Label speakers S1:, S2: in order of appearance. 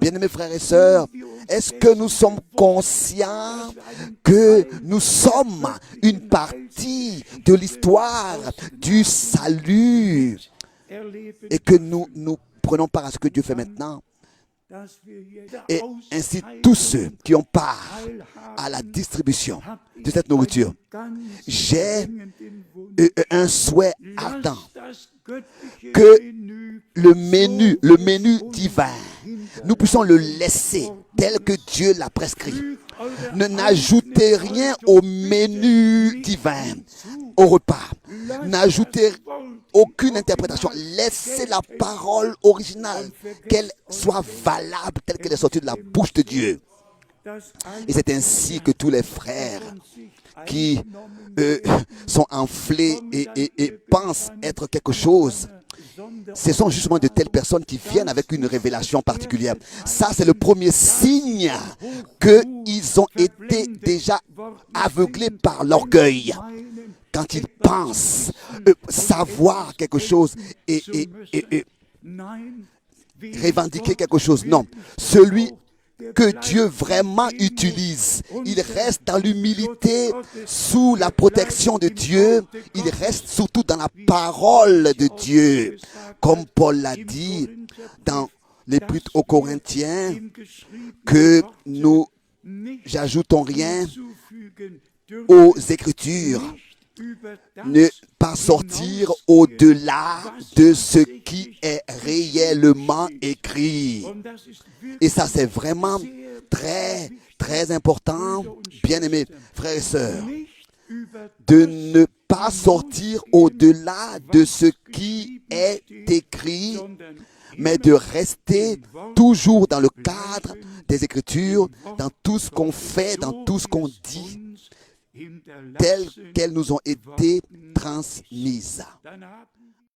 S1: Bien-aimés frères et sœurs, est-ce que nous sommes conscients que nous sommes une partie de l'histoire du salut et que nous prenons part à ce que Dieu fait maintenant? Et ainsi, tous ceux qui ont part à la distribution de cette nourriture, j'ai un souhait ardent que le menu divin, nous puissions le laisser tel que Dieu l'a prescrit. N'ajoutez rien au menu divin, au repas. N'ajoutez aucune interprétation. Laissez la parole originale, qu'elle soit valable telle qu'elle est sortie de la bouche de Dieu. Et c'est ainsi que tous les frères qui sont enflés et pensent être quelque chose, ce sont justement de telles personnes qui viennent avec une révélation particulière. Ça, c'est le premier signe qu'ils ont été déjà aveuglés par l'orgueil. Quand ils pensent savoir quelque chose et revendiquer quelque chose. Non, celui que Dieu vraiment utilise, il reste dans l'humilité, sous la protection de Dieu, il reste surtout dans la parole de Dieu. Comme Paul l'a dit dans l'Épître aux Corinthiens, que nous n'ajoutons rien aux Écritures, ne pas sortir au-delà de ce qui est réellement écrit. Et ça, c'est vraiment très, très important, bien-aimés frères et sœurs, de ne pas sortir au-delà de ce qui est écrit, mais de rester toujours dans le cadre des Écritures, dans tout ce qu'on fait, dans tout ce qu'on dit, telles qu'elles nous ont été transmises.